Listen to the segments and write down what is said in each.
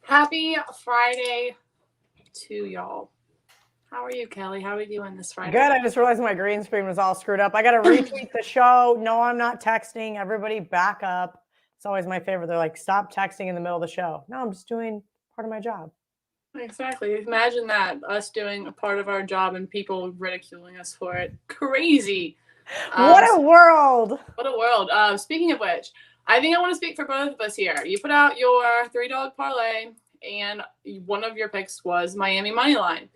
Happy Friday to y'all. How are you, Kelly? How are we doing this Friday? Good. I just realized my green screen was all screwed up. I got to retweet the show. No, I'm not texting. Everybody back up. It's always my favorite. They're like, stop texting in the middle of the show. No, I'm just doing part of my job. Exactly. Imagine that, us doing a part of our job and people ridiculing us for it. Crazy. What a world. What a world. Speaking of which, I think I want to speak for both of us here. You put out your 3-dog parlay, and one of your picks was Miami Moneyline.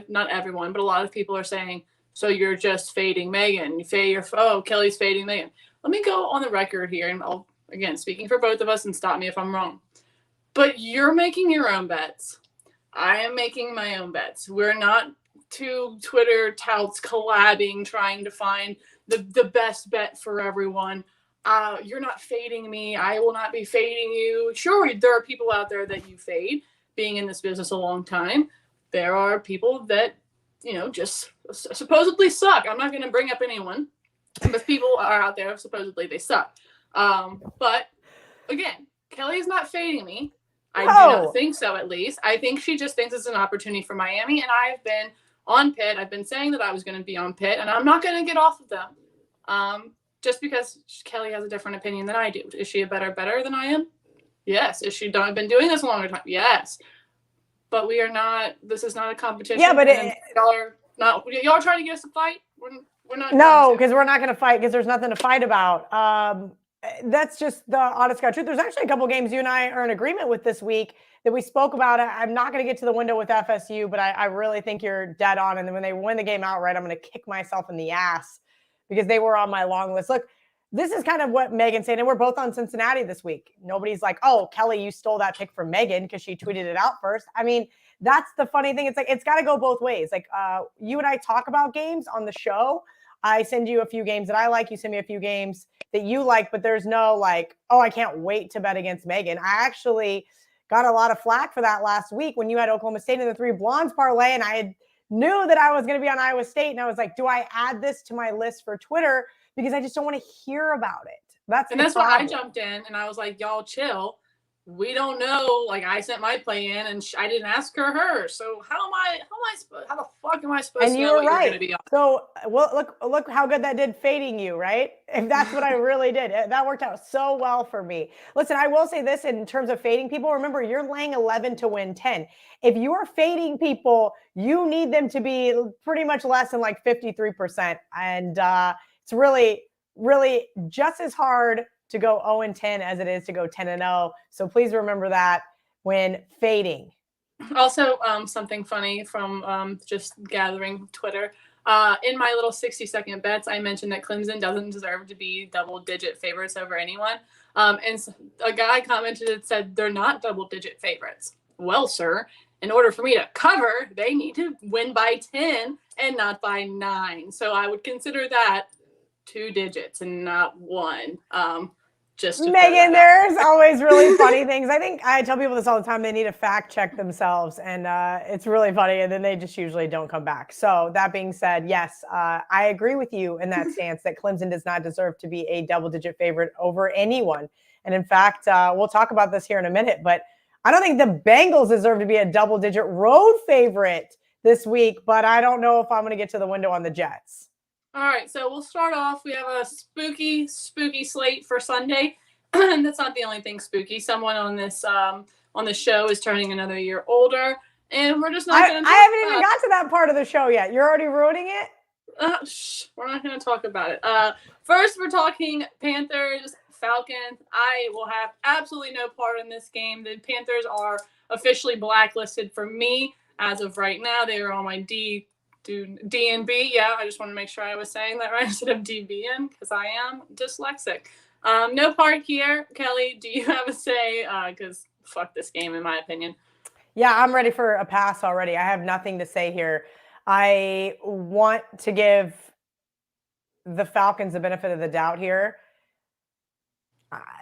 Not everyone, but a lot of people are saying, so you're just fading Megan. Kelly's fading Megan. Let me go on the record here, and I'll, again, speaking for both of us, and stop me if I'm wrong. But you're making your own bets. I am making my own bets. We're not two Twitter touts collabing, trying to find the best bet for everyone. You're not fading me. I will not be fading you. Sure, there are people out there that you fade. Being in this business a long time, there are people that, just supposedly suck. I'm not going to bring up anyone, but people are out there supposedly they suck. But again, Kelly is not fading me. I do not think so, at least. I think she just thinks it's an opportunity for Miami, and I've been on Pitt. I've been saying that I was going to be on Pitt, and I'm not going to get off of them just because Kelly has a different opinion than I do. Is she a better than I am? Yes. Is she been doing this a longer time? Yes. But we are not. This is not a competition. Yeah, but y'all are trying to get us to fight. We're not. No, because we're not going to fight because there's nothing to fight about. That's just the honest God truth. There's actually a couple games you and I are in agreement with this week that we spoke about. I'm not going to get to the window with FSU, but I really think you're dead on. And then when they win the game outright, I'm going to kick myself in the ass because they were on my long list. Look, this is kind of what Megan's saying, and we're both on Cincinnati this week. Nobody's like, oh, Kelly, you stole that pick from Megan because she tweeted it out first. I mean, that's the funny thing. It's like, it's got to go both ways. Like you and I talk about games on the show. I send you a few games that I like. You send me a few games that you like, but there's no like, oh, I can't wait to bet against Megan. I actually got a lot of flack for that last week when you had Oklahoma State in the 3 Blondes parlay, and I knew that I was going to be on Iowa State, and I was like, do I add this to my list for Twitter? Because I just don't want to hear about it. That's why I jumped in, and I was like, y'all chill. We don't know. Like, I sent my play in, and I didn't ask her. So how the fuck am I supposed to know what you're going to be on? So, well, look how good that did fading you, right? If that's what I really did. That worked out so well for me. Listen, I will say this in terms of fading people. Remember, you're laying 11 to win 10. If you are fading people, you need them to be pretty much less than like 53%. And it's really, really just as hard to go 0-10 as it is to go 10-0. So please remember that when fading. Also, something funny from just gathering Twitter. In my little 60-second bets, I mentioned that Clemson doesn't deserve to be double-digit favorites over anyone. And a guy commented and said they're not double-digit favorites. Well, sir, in order for me to cover, they need to win by 10 and not by 9. So I would consider that 2 digits and not 1. Just Megan, there's always really funny things. I think I tell people this all the time. They need to fact check themselves, and it's really funny, and then they just usually don't come back. So that being said, yes, I agree with you in that stance that Clemson does not deserve to be a double-digit favorite over anyone. And in fact, we'll talk about this here in a minute, but I don't think the Bengals deserve to be a double-digit road favorite this week, but I don't know if I'm going to get to the window on the Jets. All right, so we'll start off. We have a spooky slate for Sunday. That's not the only thing spooky. Someone on this on the show is turning another year older, and we're just not going to. I haven't even got to that part of the show yet. You're already ruining it. We're not going to talk about it. First, we're talking Panthers, Falcons. I will have absolutely no part in this game. The Panthers are officially blacklisted for me as of right now. They are on my D and B. Yeah, I just want to make sure I was saying that right instead of DBN because I am dyslexic. No part here. Kelly, do you have a say? Because fuck this game, in my opinion. Yeah, I'm ready for a pass already. I have nothing to say here. I want to give the Falcons the benefit of the doubt here.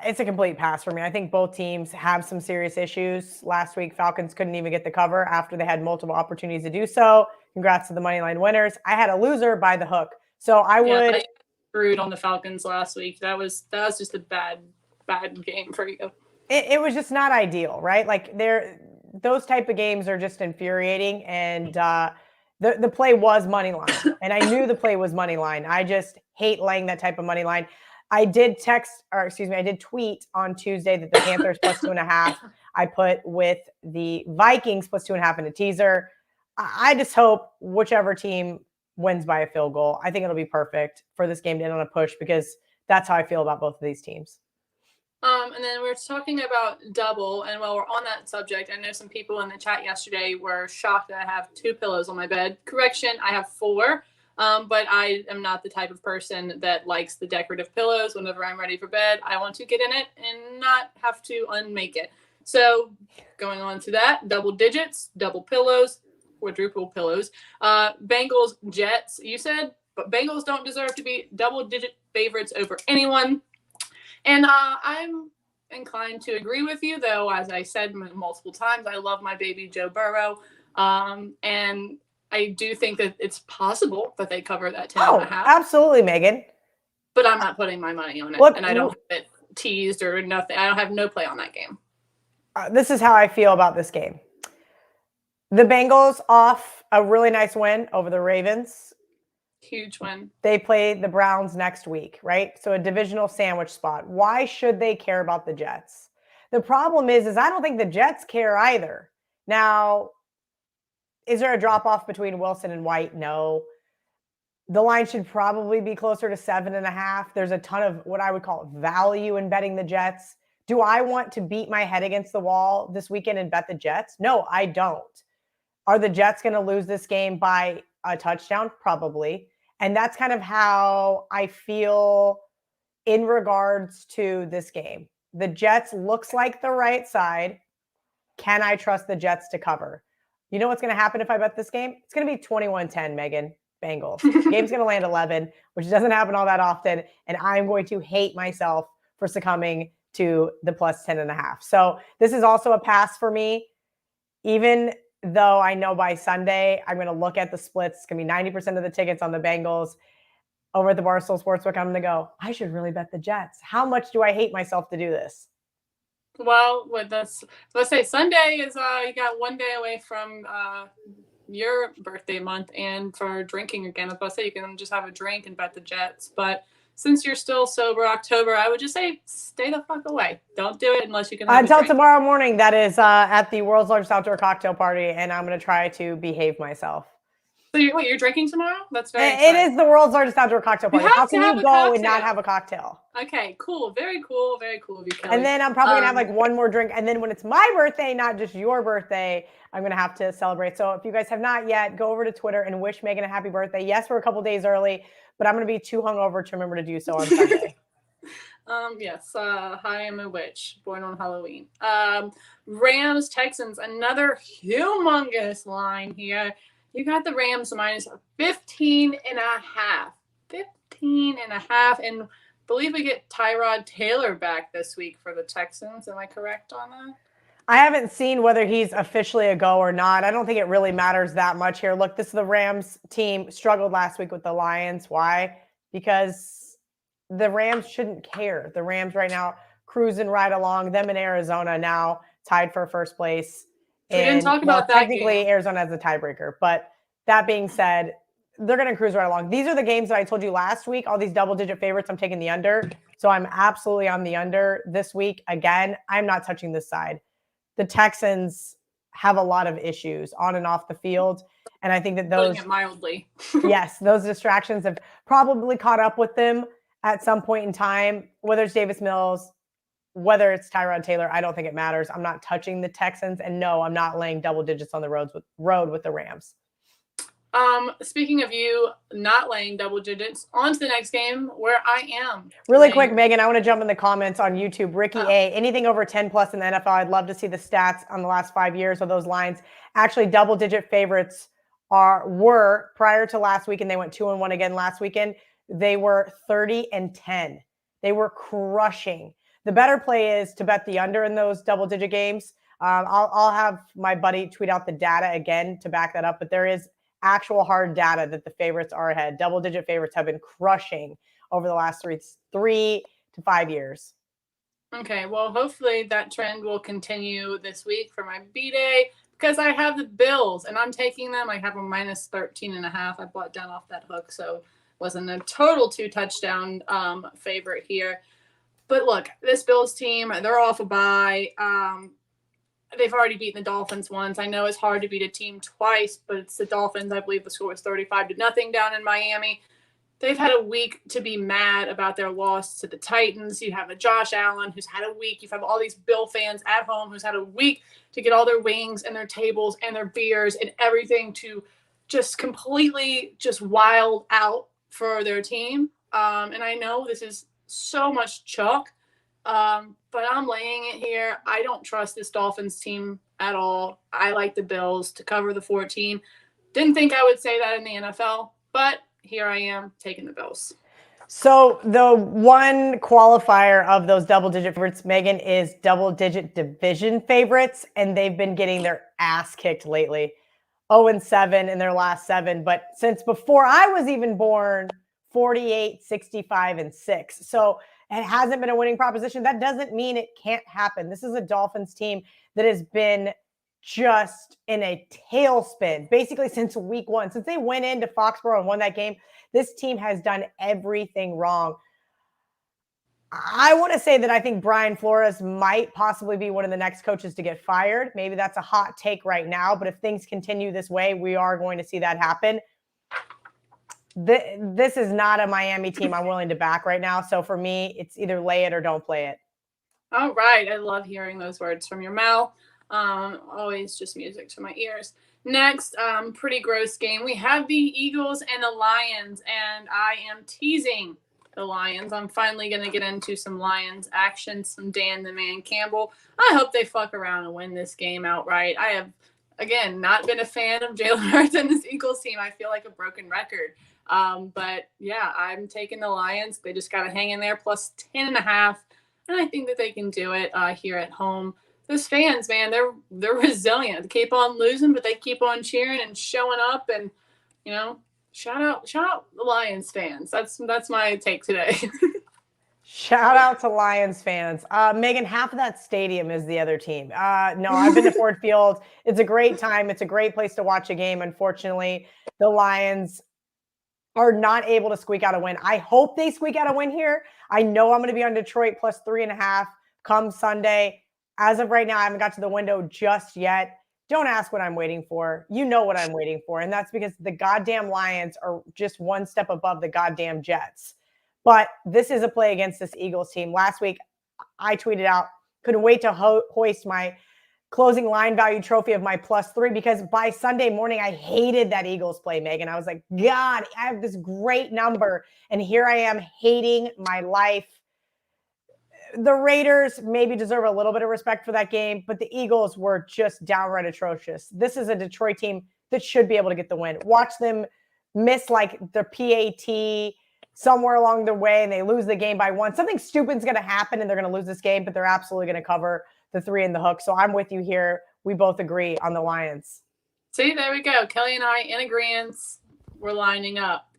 It's a complete pass for me. I think both teams have some serious issues. Last week, Falcons couldn't even get the cover after they had multiple opportunities to do so. Congrats to the Moneyline winners. I had a loser by the hook. So I would... screwed on the Falcons last week. That was just a bad game for you. It was just not ideal, right? Like those type of games are just infuriating. And the play was money line, and I knew the play was money line. I just hate laying that type of money line. I did I did tweet on Tuesday that the Panthers plus 2.5. I put with the Vikings plus 2.5 in a teaser. I just hope whichever team wins by a field goal. I think it'll be perfect for this game to end on a push, because that's how I feel about both of these teams. And then we're talking about double. And while we're on that subject, I know some people in the chat yesterday were shocked that I have 2 pillows on my bed. Correction, I have 4. But I am not the type of person that likes the decorative pillows. Whenever I'm ready for bed, I want to get in it and not have to unmake it. So going on to that, double digits, double pillows, quadruple pillows. Bengals, Jets, you said, but Bengals don't deserve to be double-digit favorites over anyone. And I'm inclined to agree with you, though. As I said multiple times, I love my baby Joe Burrow. And I do think that it's possible that they cover that 10.5. Absolutely, Megan. But I'm not putting my money on it. And I don't have it teased or nothing. I don't have no play on that game. This is how I feel about this game. The Bengals off a really nice win over the Ravens. Huge win. They play the Browns next week, right? So a divisional sandwich spot. Why should they care about the Jets? The problem is I don't think the Jets care either. Now, is there a drop-off between Wilson and White? No. The line should probably be closer to 7.5. There's a ton of what I would call value in betting the Jets. Do I want to beat my head against the wall this weekend and bet the Jets? No, I don't. Are the Jets going to lose this game by a touchdown? Probably. And that's kind of how I feel in regards to this game. The Jets looks like the right side. Can I trust the Jets to cover? You know what's going to happen if I bet this game? It's going to be 21-10, Megan, Bengals. The game's going to land 11, which doesn't happen all that often. And I'm going to hate myself for succumbing to the plus 10.5. So this is also a pass for me. Even though I know by Sunday, I'm going to look at the splits. It's going to be 90% of the tickets on the Bengals. Over at the Barstool Sportsbook, I'm going to go, I should really bet the Jets. How much do I hate myself to do this? Well, with this, let's say Sunday is you got 1 day away from your birthday month, and for drinking again, I was about to say you can just have a drink and bet the Jets. But since you're still sober, October, I would just say stay the fuck away. Don't do it unless you can. Until tomorrow morning, that is at the world's largest outdoor cocktail party, and I'm going to try to behave myself. So you're drinking tomorrow? That's very exciting. It is the world's largest outdoor cocktail party. How can you go and not have a cocktail? Okay, cool. Very cool. Very cool of you, Kelly. And then I'm probably going to have like one more drink. And then when it's my birthday, not just your birthday, I'm going to have to celebrate. So if you guys have not yet, go over to Twitter and wish Megan a happy birthday. Yes, we're a couple days early, but I'm going to be too hungover to remember to do so on Sunday. Yes. Hi, I'm a witch, born on Halloween. Rams, Texans, another humongous line here. You got the Rams minus 15.5. 15.5. And I believe we get Tyrod Taylor back this week for the Texans. Am I correct on that? I haven't seen whether he's officially a go or not. I don't think it really matters that much here. Look, this is the Rams team struggled last week with the Lions. Why? Because the Rams shouldn't care. The Rams right now cruising right along. Them in Arizona now tied for first place. We didn't talk about that technically game. Arizona has a tiebreaker. But that being said, they're going to cruise right along. These are the games that I told you last week, all these double-digit favorites, I'm taking the under. So I'm absolutely on the under this week. Again, I'm not touching this side. The Texans have a lot of issues on and off the field. And I think that those, putting it mildly. yes, those distractions have probably caught up with them at some point in time, whether it's Davis Mills, whether it's Tyrod Taylor, I don't think it matters. I'm not touching the Texans. And no, I'm not laying double digits on the road with the Rams. Speaking of you not laying double digits, on to the next game where I am. Really quick, Megan, I want to jump in the comments on YouTube. Ricky A, anything over 10 plus in the NFL, I'd love to see the stats on the last 5 years of those lines. Actually, double digit favorites were prior to last week, and they went 2-1 again last weekend. They were 30-10. They were crushing. The better play is to bet the under in those double digit games. I'll have my buddy tweet out the data again to back that up, but there is actual hard data that the favorites are ahead. Double-digit favorites have been crushing over the last 3 to 5 years. Okay, well, hopefully that trend will continue this week for my B-Day because I have the Bills and I'm taking them. I have a minus 13.5. I bought down off that hook, so wasn't a total 2-touchdown favorite here. But look, this Bills team, they're off a bye. They've already beaten the Dolphins once. I know it's hard to beat a team twice, but it's the Dolphins. I believe the score was 35-0 down in Miami. They've had a week to be mad about their loss to the Titans. You have a Josh Allen who's had a week. You have all these Bill fans at home who's had a week to get all their wings and their tables and their beers and everything to just completely just wild out for their team. And I know this is so much chalk, but I'm laying it here. I don't trust this Dolphins team at all. I like the Bills to cover the 14. Didn't think I would say that in the NFL, but here I am taking the Bills. So the one qualifier of those double-digit favorites, Megan, is double-digit division favorites, and they've been getting their ass kicked lately. 0-7 in their last 7, but since before I was even born, 48, 65, and 6. So it hasn't been a winning proposition. That doesn't mean it can't happen. This is a Dolphins team that has been just in a tailspin, basically since week 1. Since they went into Foxborough and won that game, this team has done everything wrong. I want to say that I think Brian Flores might possibly be one of the next coaches to get fired. Maybe that's a hot take right now, but if things continue this way, we are going to see that happen. This is not a Miami team I'm willing to back right now. So for me, it's either lay it or don't play it. All right. I love hearing those words from your mouth. Always just music to my ears. Next, pretty gross game. We have the Eagles and the Lions, and I am teasing the Lions. I'm finally going to get into some Lions action, some Dan the Man Campbell. I hope they fuck around and win this game outright. I have, again, not been a fan of Jalen Hurts and this Eagles team. I feel like a broken record. But yeah, I'm taking the Lions. They just got to hang in there plus 10.5. And I think that they can do it here at home. Those fans, man, they're resilient. They keep on losing, but they keep on cheering and showing up. And shout out the Lions fans. That's my take today. Shout out to Lions fans. Megan, half of that stadium is the other team. No, I've been to Ford Field. It's a great time. It's a great place to watch a game. Unfortunately, the Lions are not able to squeak out a win. I hope they squeak out a win here. I know I'm going to be on Detroit plus 3.5 come Sunday. As of right now, I haven't got to the window just yet. Don't ask what I'm waiting for. You know what I'm waiting for. And that's because the goddamn Lions are just one step above the goddamn Jets. But this is a play against this Eagles team. Last week, I tweeted out, couldn't wait to hoist my closing line value trophy of my +3 because by Sunday morning, I hated that Eagles play, Megan. I was like, God, I have this great number. And here I am hating my life. The Raiders maybe deserve a little bit of respect for that game, but the Eagles were just downright atrocious. This is a Detroit team that should be able to get the win. Watch them miss like the PAT somewhere along the way and they lose the game by 1. Something stupid's going to happen and they're going to lose this game, but they're absolutely going to cover the 3 in the hook. So I'm with you here. We both agree on the Lions. See, there we go. Kelly and I in agreement. We're lining up.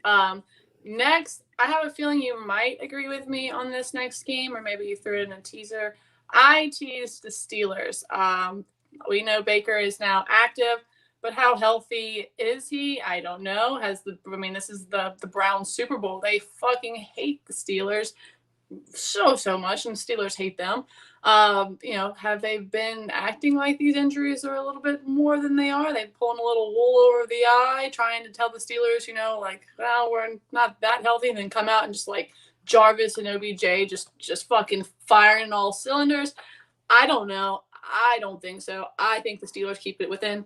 Next, I have a feeling you might agree with me on this next game, or maybe you threw it in a teaser. I teased the Steelers. We know Baker is now active, but how healthy is he? I don't know. This is the Browns Super Bowl. They fucking hate the Steelers so much, and Steelers hate them. Have they been acting like these injuries are a little bit more than they are? They pulling a little wool over the eye, trying to tell the Steelers, we're not that healthy, and then come out and just like Jarvis and OBJ just fucking firing all cylinders. I don't know. I don't think so. I think the Steelers keep it within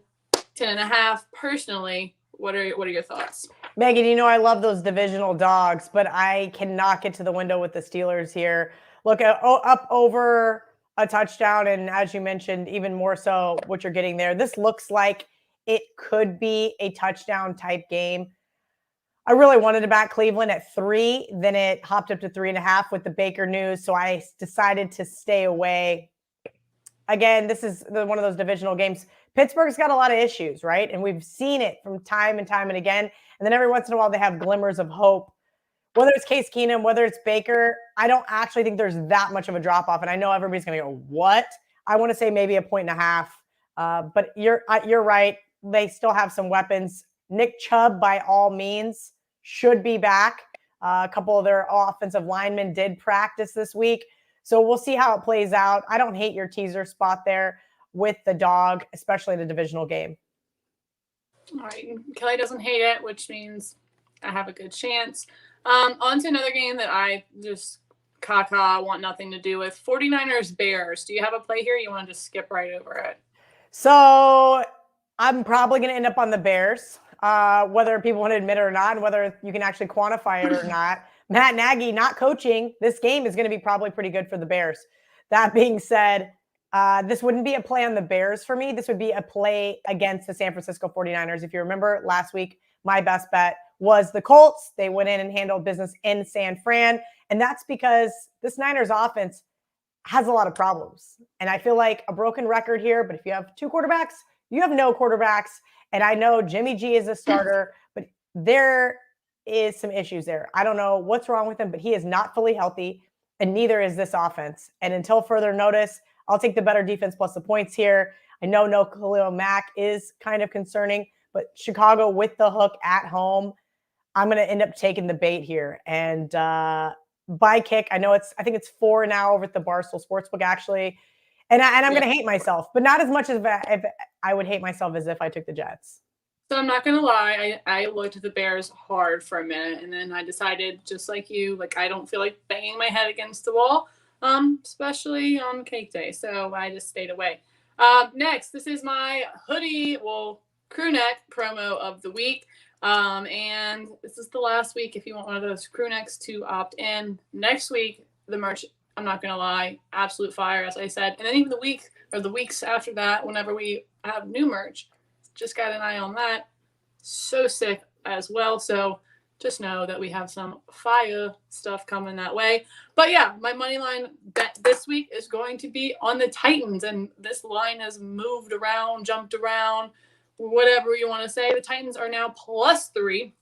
10.5. Personally, what are your thoughts? Megan, I love those divisional dogs, but I cannot get to the window with the Steelers here. Look, up over a touchdown, and as you mentioned, even more so what you're getting there. This looks like it could be a touchdown type game. I really wanted to back Cleveland at 3, then it hopped up to 3.5 with the Baker news, so I decided to stay away. Again, this is one of those divisional games. Pittsburgh's got a lot of issues, right? And we've seen it from time and time and again. And then every once in a while, they have glimmers of hope whether it's Case Keenum, whether it's Baker, I don't actually think there's that much of a drop off. And I know everybody's going to go, what? I want to say maybe 1.5 points. But you're right. They still have some weapons. Nick Chubb, by all means, should be back. A couple of their offensive linemen did practice this week. So we'll see how it plays out. I don't hate your teaser spot there with the dog, especially in a divisional game. All right. Kelly doesn't hate it, which means I have a good chance. On to another game that I just want nothing to do with. 49ers Bears. Do you have a play here? You want to just skip right over it? So I'm probably going to end up on the Bears, whether people want to admit it or not, and whether you can actually quantify it or not. Matt Nagy not coaching. This game is going to be probably pretty good for the Bears. That being said, this wouldn't be a play on the Bears for me. This would be a play against the San Francisco 49ers. If you remember last week, my best bet was the Colts. They went in and handled business in San Fran. And that's because this Niners offense has a lot of problems. And I feel like a broken record here, but if you have two quarterbacks, you have no quarterbacks. And I know Jimmy G is a starter, but there is some issues there. I don't know what's wrong with him, but he is not fully healthy, and neither is this offense. And until further notice, I'll take the better defense plus the points here. I know no Khalil Mack is kind of concerning, but Chicago with the hook at home, I'm going to end up taking the bait here. And by kick, I think it's 4 now over at the Barstool Sportsbook, actually. And I'm going to hate myself, but not as much as if I would hate myself as if I took the Jets. So I'm not going to lie. I looked at the Bears hard for a minute, and then I decided, just like you, like I don't feel like banging my head against the wall, especially on cake day. So I just stayed away. Next, this is my hoodie, crew neck promo of the week. And this is the last week if you want one of those crew necks to opt in. Next week, the merch, I'm not going to lie, absolute fire, as I said. And then even the week or the weeks after that, whenever we have new merch, just got an eye on that. So sick as well. So just know that we have some fire stuff coming that way. But yeah, my money line bet this week is going to be on the Titans. And this line has moved around, jumped around, whatever you want to say. The Titans are now +3.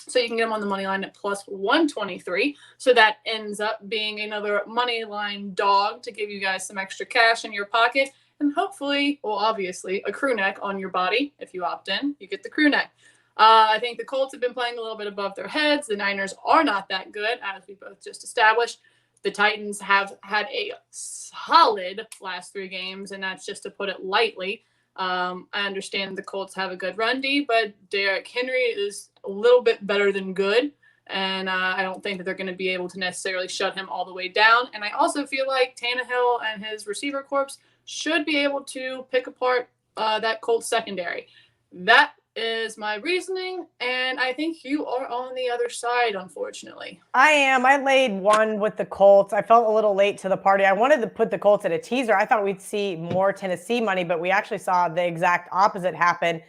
So you can get them on the money line at +123. So that ends up being another money line dog to give you guys some extra cash in your pocket. And hopefully, obviously, a crew neck on your body. If you opt in, you get the crew neck. I think the Colts have been playing a little bit above their heads. The Niners are not that good, as we both just established. The Titans have had a solid last 3 games, and that's just to put it lightly. I understand the Colts have a good run D, but Derrick Henry is a little bit better than good. And I don't think that they're going to be able to necessarily shut him all the way down. And I also feel like Tannehill and his receiver corps should be able to pick apart that Colts secondary. That is my reasoning, and I think you are on the other side, unfortunately. I am. I laid 1 with the Colts. I felt a little late to the party. I wanted to put the Colts at a teaser. I thought we'd see more Tennessee money, but we actually saw the exact opposite happen.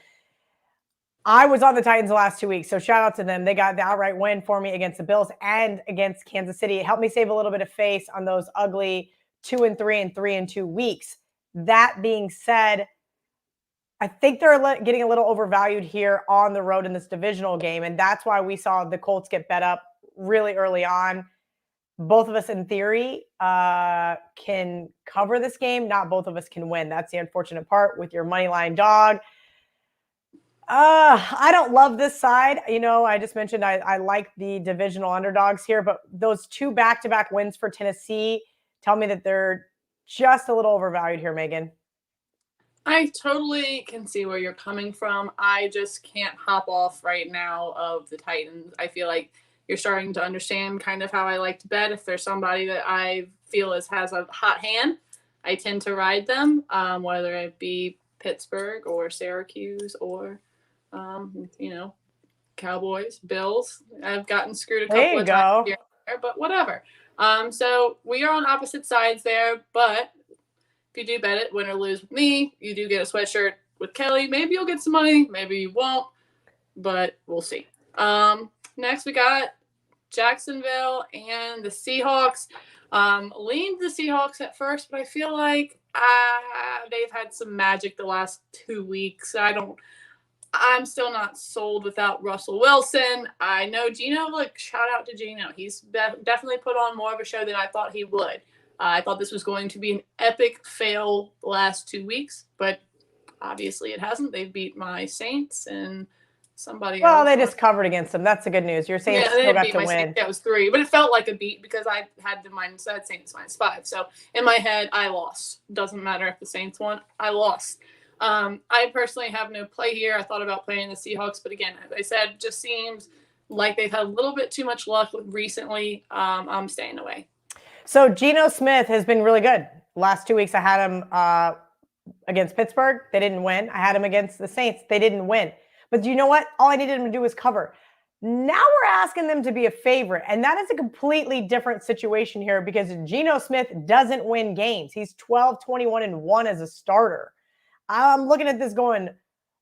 I was on the Titans the last 2 weeks, so shout out to them. They got the outright win for me against the Bills and against Kansas City. It helped me save a little bit of face on those ugly 2-3 and 3-2 weeks. That being said, I think they're getting a little overvalued here on the road in this divisional game, and that's why we saw the Colts get bet up really early on. Both of us, in theory, can cover this game. Not both of us can win. That's the unfortunate part with your money line dog. I don't love this side. You know, I just mentioned I like the divisional underdogs here, but those 2 back-to-back wins for Tennessee tell me that they're just a little overvalued here, Megan. I totally can see where you're coming from. I just can't hop off right now of the Titans. I feel like you're starting to understand kind of how I like to bet. If there's somebody that I feel has a hot hand, I tend to ride them, whether it be Pittsburgh or Syracuse or, Cowboys, Bills. I've gotten screwed a couple of times here, but whatever. So we are on opposite sides there, but if you do bet it, win or lose with me, you do get a sweatshirt with Kelly. Maybe you'll get some money, maybe you won't, but we'll see. Next, we got Jacksonville and the Seahawks. Leaned the Seahawks at first, but I feel like they've had some magic the last 2 weeks. I'm still not sold without Russell Wilson. I know Gino, look, shout out to Gino. He's definitely put on more of a show than I thought he would. I thought this was going to be an epic fail the last 2 weeks, but obviously it hasn't. They've beat my Saints and somebody else. Well, they just covered against them. That's the good news. Your Saints still got to win. Saints. Yeah, it was 3, but it felt like a beat because I had the Saints -5. So in my head, I lost. Doesn't matter if the Saints won. I lost. I personally have no play here. I thought about playing the Seahawks, but again, as I said, just seems like they've had a little bit too much luck recently. I'm staying away. So Geno Smith has been really good. Last 2 weeks, I had him against Pittsburgh. They didn't win. I had him against the Saints. They didn't win. But you know what? All I needed him to do was cover. Now we're asking them to be a favorite, and that is a completely different situation here because Geno Smith doesn't win games. He's 12-21-1 as a starter. I'm looking at this going,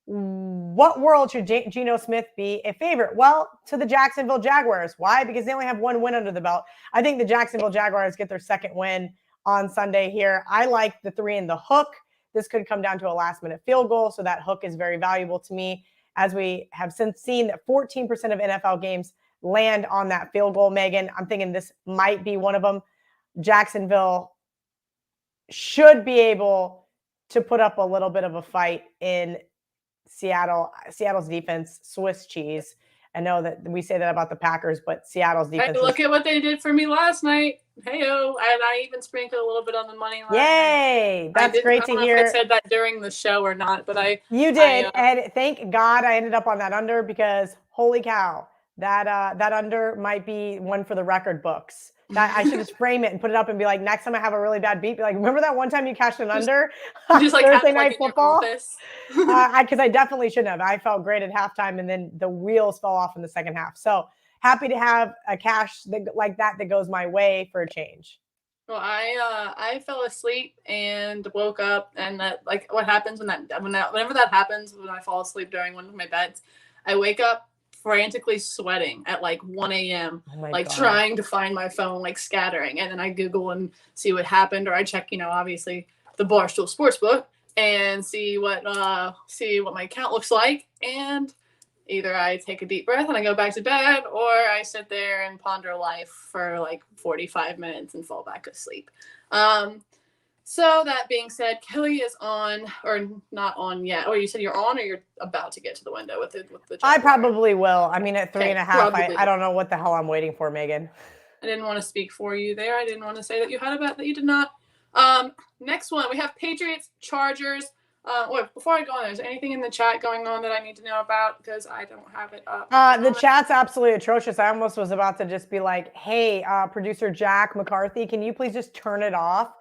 what world should Geno Smith be a favorite? Well, to the Jacksonville Jaguars. Why? Because they only have 1 win under the belt. I think the Jacksonville Jaguars get their 2nd win on Sunday here. I like the 3 in the hook. This could come down to a last-minute field goal, so that hook is very valuable to me. As we have since seen that 14% of NFL games land on that field goal, Megan. I'm thinking this might be one of them. Jacksonville should be able to put up a little bit of a fight in Seattle. Seattle's defense, Swiss cheese. I know that we say that about the Packers, but Seattle's defense. Hey, look at what they did for me last night. Hey-o. And I even sprinkled a little bit on the money line. Yay. That's great to hear. I don't know if I said that during the show or not, but You did. And thank God I ended up on that under because holy cow, that under might be one for the record books. That I should just frame it and put it up and be like, next time I have a really bad beat, be like, remember that one time you cashed an under? Just like Thursday night football? Because I definitely shouldn't have. I felt great at halftime, and then the wheels fell off in the second half. So happy to have a cash like that goes my way for a change. Well, I fell asleep and woke up, and that like what happens whenever that happens when I fall asleep during one of my beds, I wake up frantically sweating at like 1 a.m. God. Trying to find my phone, like scattering. And then I Google and see what happened, or I check, obviously the Barstool Sportsbook and see what my account looks like. And either I take a deep breath and I go back to bed, or I sit there and ponder life for like 45 minutes and fall back asleep. So that being said, Kelly is on, or not on yet. Oh, you said you're on, or you're about to get to the window with the Jaguar? I probably will. I mean, at 3.5, I don't know what the hell I'm waiting for, Megan. I didn't want to speak for you there. I didn't want to say that you had a bet that you did not. Next one, we have Patriots, Chargers. Before I go on, is there anything in the chat going on that I need to know about? Because I don't have it up. The chat's absolutely atrocious. I almost was about to just be like, hey, producer Jack McCarthy, can you please just turn it off?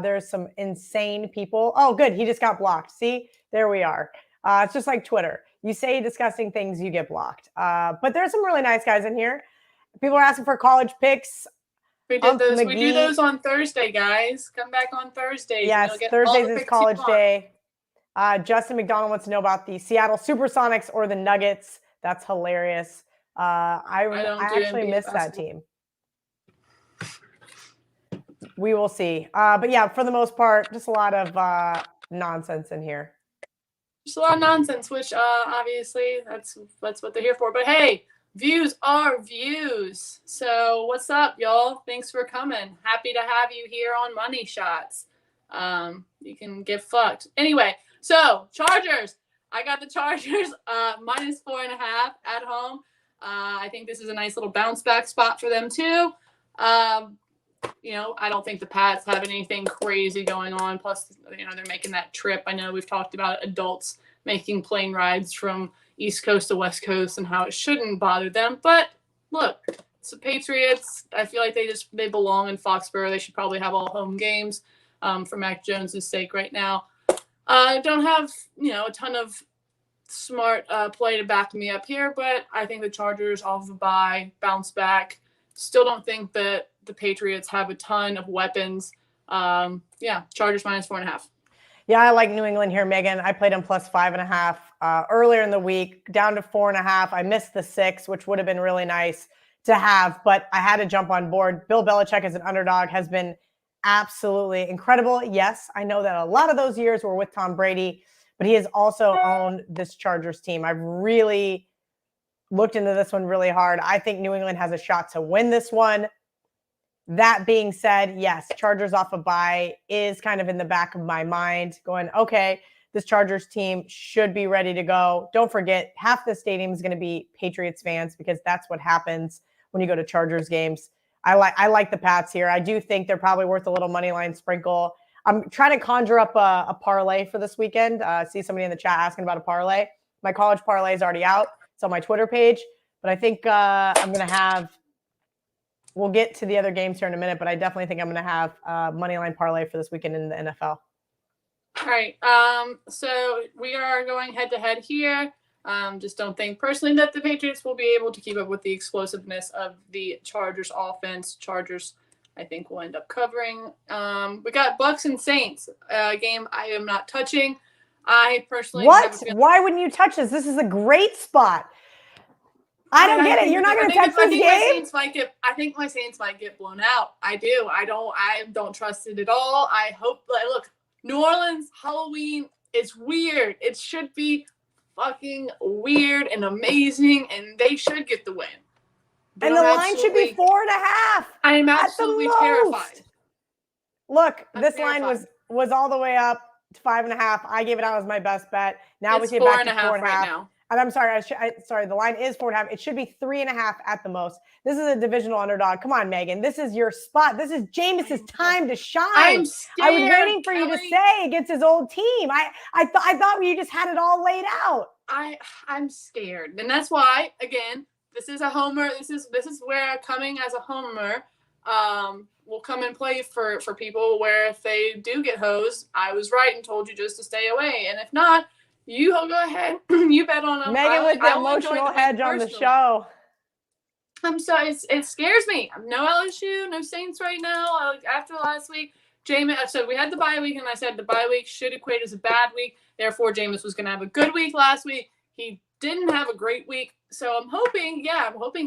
There's some insane people. Oh, good. He just got blocked. See, there we are. It's just like Twitter. You say disgusting things, you get blocked. But there's some really nice guys in here. People are asking for college picks. We do those on Thursday, guys. Come back on Thursday. Yes, Thursdays is college day. Justin McDonald wants to know about the Seattle Supersonics or the Nuggets. That's hilarious. I actually missed that team. We will see. But yeah, for the most part, just a lot of nonsense in here. Just a lot of nonsense, which obviously that's what they're here for. But hey, views are views. So what's up, y'all? Thanks for coming. Happy to have you here on Money Shots. You can get fucked. Anyway, so Chargers. I got the Chargers -4.5 at home. I think this is a nice little bounce back spot for them too. I don't think the Pats have anything crazy going on. Plus, they're making that trip. I know we've talked about adults making plane rides from East Coast to West Coast and how it shouldn't bother them. But look, it's the Patriots. I feel like they belong in Foxborough. They should probably have all home games for Mac Jones' sake right now. I don't have, a ton of smart play to back me up here, but I think the Chargers off of a bye, bounce back. Still don't think that the Patriots have a ton of weapons. Chargers -4.5. Yeah, I like New England here, Megan. I played them +5.5 earlier in the week, down to 4.5. I missed the 6, which would have been really nice to have, but I had to jump on board. Bill Belichick as an underdog has been absolutely incredible. Yes, I know that a lot of those years were with Tom Brady, but he has also owned this Chargers team. I've really looked into this one really hard. I think New England has a shot to win this one. That being said, yes, Chargers off a bye is kind of in the back of my mind going, okay, this Chargers team should be ready to go. Don't forget, half the stadium is going to be Patriots fans because that's what happens when you go to Chargers games. I like the Pats here. I do think they're probably worth a little money line sprinkle. I'm trying to conjure up a parlay for this weekend. See somebody in the chat asking about a parlay. My college parlay is already out. It's on my Twitter page. But I think I'm going to have – we'll get to the other games here in a minute, but I definitely think I'm going to have a money line parlay for this weekend in the NFL. All right. So we are going head-to-head here. Just don't think personally that the Patriots will be able to keep up with the explosiveness of the Chargers offense. Chargers, I think, will end up covering. We got Bucs and Saints, a game I am not touching. I personally Why wouldn't you touch this? This is a great spot. I don't get it. You're not going to touch this game? I think my Saints might get blown out. I do. I don't trust it at all. I hope. Look, New Orleans Halloween. It's weird. It should be fucking weird and amazing, and they should get the win. But and the line should be 4.5. I am absolutely terrified. Look, this line was all the way up to 5.5. I gave it out as my best bet. Now we get back to 4.5 right now. And I'm sorry, sorry. The line is 4.5. It should be 3.5 at the most. This is a divisional underdog. Come on, Megan. This is your spot. This is Jameis's time to shine. I'm scared, I was waiting for you to say against his old team. I thought you just had it all laid out. I'm scared, and that's why again. This is a homer. This is where coming as a homer will come and play for people where if they do get hosed, I was right and told you just to stay away. And if not, you go ahead. You bet on them. Megan with the emotional hedge on the show. I'm sorry. It scares me. No LSU, no Saints right now. After last week, so we had the bye week, and I said the bye week should equate as a bad week. Therefore, Jameis was going to have a good week last week. He didn't have a great week. So I'm hoping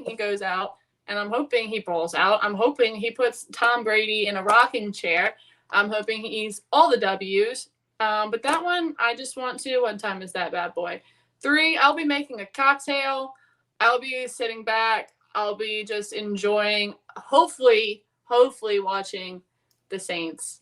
he goes out, and I'm hoping he balls out. I'm hoping he puts Tom Brady in a rocking chair. I'm hoping he eats all the W's. But that one, I just want to. One time is that bad boy. 3, I'll be making a cocktail. I'll be sitting back. I'll be just enjoying, hopefully watching the Saints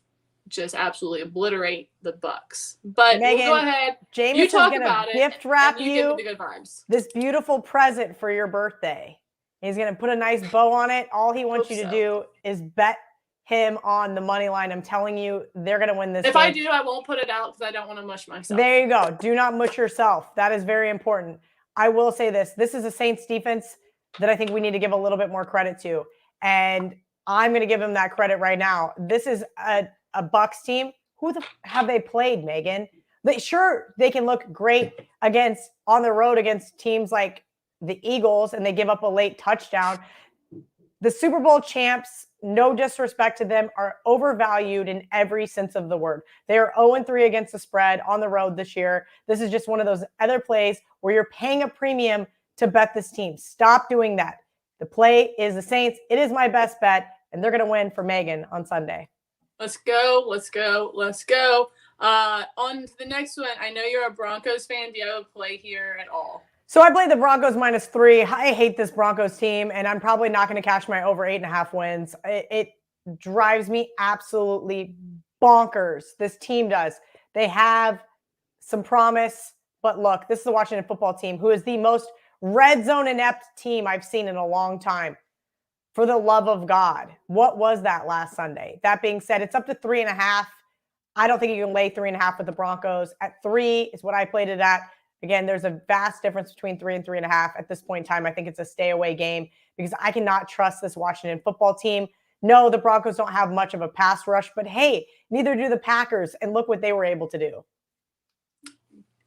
just absolutely obliterate the Bucs. But Megan, we'll go ahead. Jameis you talk is about it. Gift wrap you give me the good vibes. This beautiful present for your birthday. He's going to put a nice bow on it. All he wants you to do is bet him on the money line. I'm telling you, they're going to win this game. If I do, I won't put it out because I don't want to mush myself. There you go. Do not mush yourself. That is very important. I will say this. This is a Saints defense that I think we need to give a little bit more credit to. And I'm going to give him that credit right now. This is a Bucs team. Who have they played, Megan? They can look great on the road against teams like the Eagles, and they give up a late touchdown. The Super Bowl champs, no disrespect to them, are overvalued in every sense of the word. They are 0-3 against the spread on the road this year. This is just one of those other plays where you're paying a premium to bet this team. Stop doing that. The play is the Saints. It is my best bet, and they're going to win for Megan on Sunday. Let's go. On to the next one. I know you're a Broncos fan. Do you have a play here at all? So I played the Broncos -3. I hate this Broncos team, and I'm probably not going to cash my over 8.5 wins. It drives me absolutely bonkers. This team does. They have some promise, but look, this is the Washington football team, who is the most red zone inept team I've seen in a long time. For the love of God, what was that last Sunday? That being said, it's up to 3.5. I don't think you can lay 3.5 with the Broncos. At 3 is what I played it at. Again, there's a vast difference between 3 and 3.5. At this point in time, I think it's a stay away game because I cannot trust this Washington football team. No, the Broncos don't have much of a pass rush, but hey, neither do the Packers. And look what they were able to do.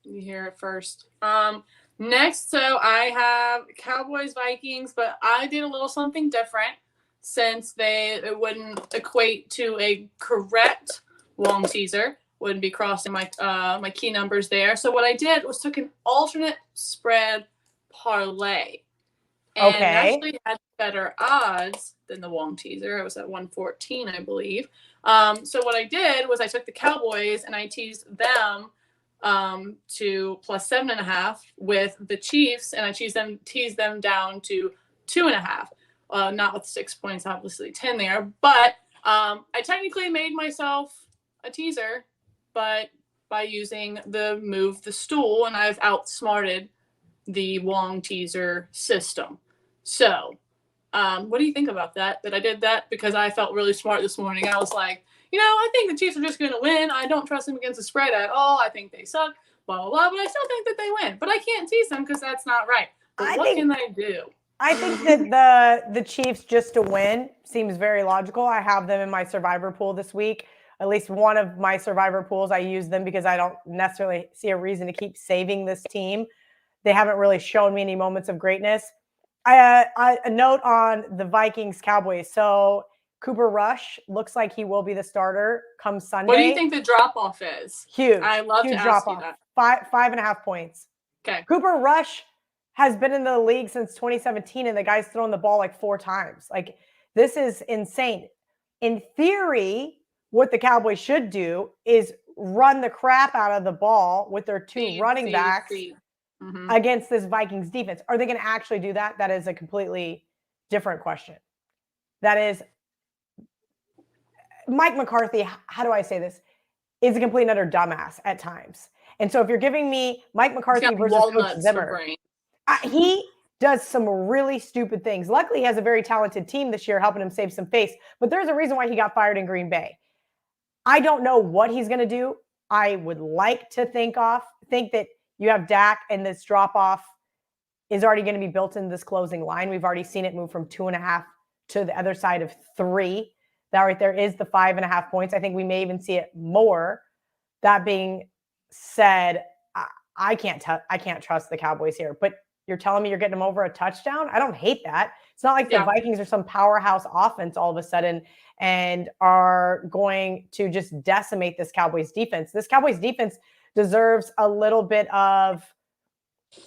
You hear it first. Next, so I have Cowboys, Vikings, but I did a little something different since it wouldn't equate to a correct long teaser. Wouldn't be crossing my key numbers there. So what I did was took an alternate spread parlay. And actually had better odds than the Wong teaser. It was at 114, I believe. So what I did was I took the Cowboys and I teased them to plus 7.5 with the Chiefs, and I teased them down to 2.5. Not with 6 points, obviously 10 there, but I technically made myself a teaser, but by using the move the stool, and I've outsmarted the Wong teaser system. So, what do you think about that? That I did that because I felt really smart this morning. I was like, I think the Chiefs are just going to win. I don't trust them against the spread at all. I think they suck, blah, blah, blah. But I still think that they win. But I can't tease them because that's not right. But what can I do? I think that the Chiefs just to win seems very logical. I have them in my survivor pool this week. At least one of my survivor pools, I use them because I don't necessarily see a reason to keep saving this team. They haven't really shown me any moments of greatness. A note on the Vikings Cowboys. So Cooper Rush looks like he will be the starter come Sunday. What do you think the drop-off is? Huge. I love huge to ask you that. 5.5 points. Okay. Cooper Rush has been in the league since 2017, and the guy's thrown the ball like 4 times. Like, this is insane. In theory, what the Cowboys should do is run the crap out of the ball with their two running backs against this Vikings defense. Are they going to actually do that? That is a completely different question. That is, Mike McCarthy, how do I say this, is a complete and utter dumbass at times. And so if you're giving me Mike McCarthy versus Coach Zimmer, he does some really stupid things. Luckily, he has a very talented team this year helping him save some face. But there's a reason why he got fired in Green Bay. I don't know what he's going to do. I would like to think that you have Dak and this drop-off is already going to be built into this closing line. We've already seen it move from 2.5 to the other side of 3. That right there is the 5.5 points. I think we may even see it more. That being said, I can't trust the Cowboys here. But you're telling me you're getting them over a touchdown? I don't hate that. It's not like the Vikings are some powerhouse offense all of a sudden and are going to just decimate this Cowboys defense. This Cowboys defense deserves a little bit of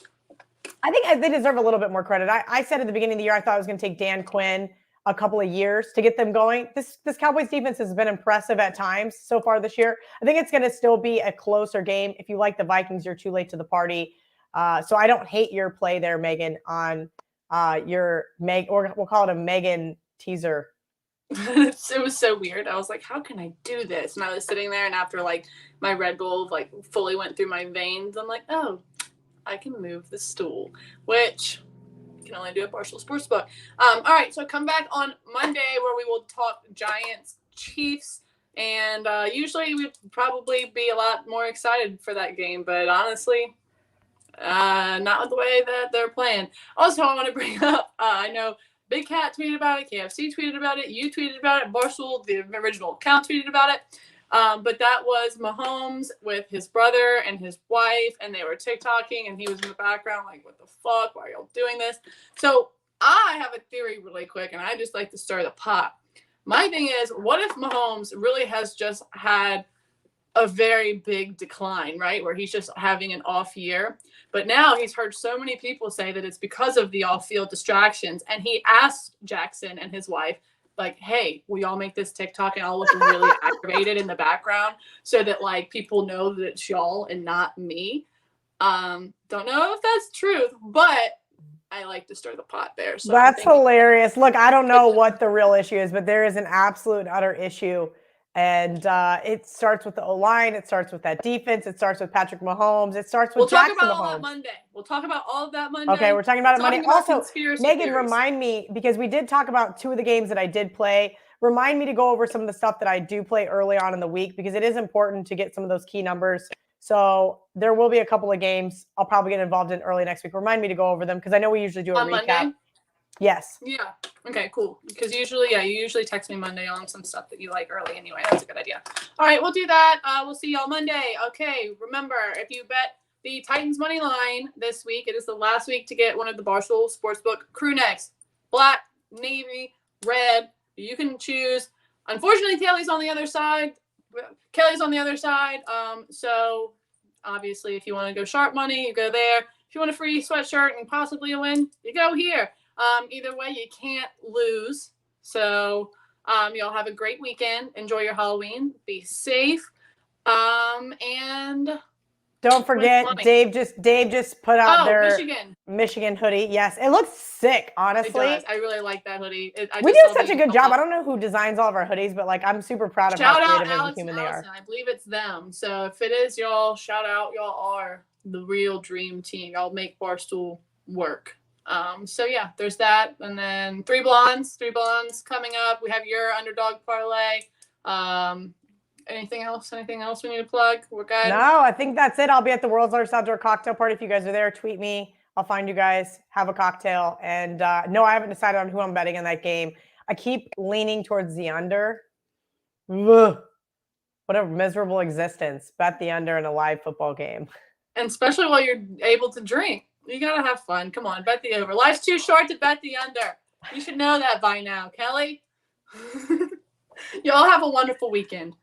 – I think they deserve a little bit more credit. I said at the beginning of the year I thought I was going to take Dan Quinn a couple of years to get them going. This Cowboys defense has been impressive at times so far this year. I think it's going to still be a closer game. If you like the Vikings, you're too late to the party. So I don't hate your play there, Megan, on your or we'll call it a Megan teaser. It was so weird. I was like, how can I do this? And I was sitting there, and after like my Red Bull like fully went through my veins, I'm like, oh, I can move the stool, which you can only do at Barstool Sportsbook. All right, so come back on Monday where we will talk Giants, Chiefs, and usually we'd probably be a lot more excited for that game, but honestly, not with the way that they're playing. Also, I want to bring up, I know Big Cat tweeted about it, KFC tweeted about it, you tweeted about it, Barstool, the original account, tweeted about it. But that was Mahomes with his brother and his wife, and they were TikToking, and he was in the background like, what the fuck? Why are y'all doing this? So I have a theory really quick, and I just like to stir the pot. My thing is, what if Mahomes really has just had a very big decline, right? Where he's just having an off year. But now he's heard so many people say that it's because of the off-field distractions. And he asked Jackson and his wife, like, hey, will y'all make this TikTok and I'll look really aggravated in the background so that, like, people know that it's y'all and not me. Don't know if that's truth, but I like to stir the pot there. So that's hilarious. Look, I don't know what the real issue is, but there is an absolute utter issue. And it starts with the O-line. It starts with that defense. It starts with Patrick Mahomes. It starts with Jackson Mahomes. We'll talk about all that Monday. We'll talk about all of that Monday. Okay, we're talking about it Monday. Also, Megan, theories. Remind me, because we did talk about 2 of the games that I did play. Remind me to go over some of the stuff that I do play early on in the week, because it is important to get some of those key numbers. So there will be a couple of games I'll probably get involved in early next week. Remind me to go over them, because I know we usually do a recap. Monday? Yes. Yeah. Okay, cool. Because you usually text me Monday on some stuff that you like early anyway. That's a good idea. All right, we'll do that. We'll see y'all Monday. Okay, remember, if you bet the Titans money line this week, it is the last week to get one of the Barstool Sportsbook crew necks. Black, navy, red. You can choose. Unfortunately, Kelly's on the other side. So obviously, if you want to go sharp money, you go there. If you want a free sweatshirt and possibly a win, you go here. Either way, you can't lose. So y'all have a great weekend. Enjoy your Halloween. Be safe. And Don't forget, money. Dave just put out their Michigan hoodie. Yes, it looks sick. Honestly, it does. I really like that hoodie. We do such a good job. I don't know who designs all of our hoodies, but like I'm super proud of how creative and human they are. I believe it's them. So if it is y'all, shout out. Y'all are the real dream team. Y'all make Barstool work. So yeah, there's that. And then three blondes coming up. We have your underdog parlay. Anything else we need to plug? We're good. No, I think that's it. I'll be at the world's largest outdoor cocktail party. If you guys are there, tweet me. I'll find you guys, have a cocktail. And no, I haven't decided on who I'm betting in that game. I keep leaning towards the under. Ugh. What a miserable existence. Bet the under in a live football game. And especially while you're able to drink. You got to have fun. Come on, bet the over. Life's too short to bet the under. You should know that by now, Kelly. You all have a wonderful weekend.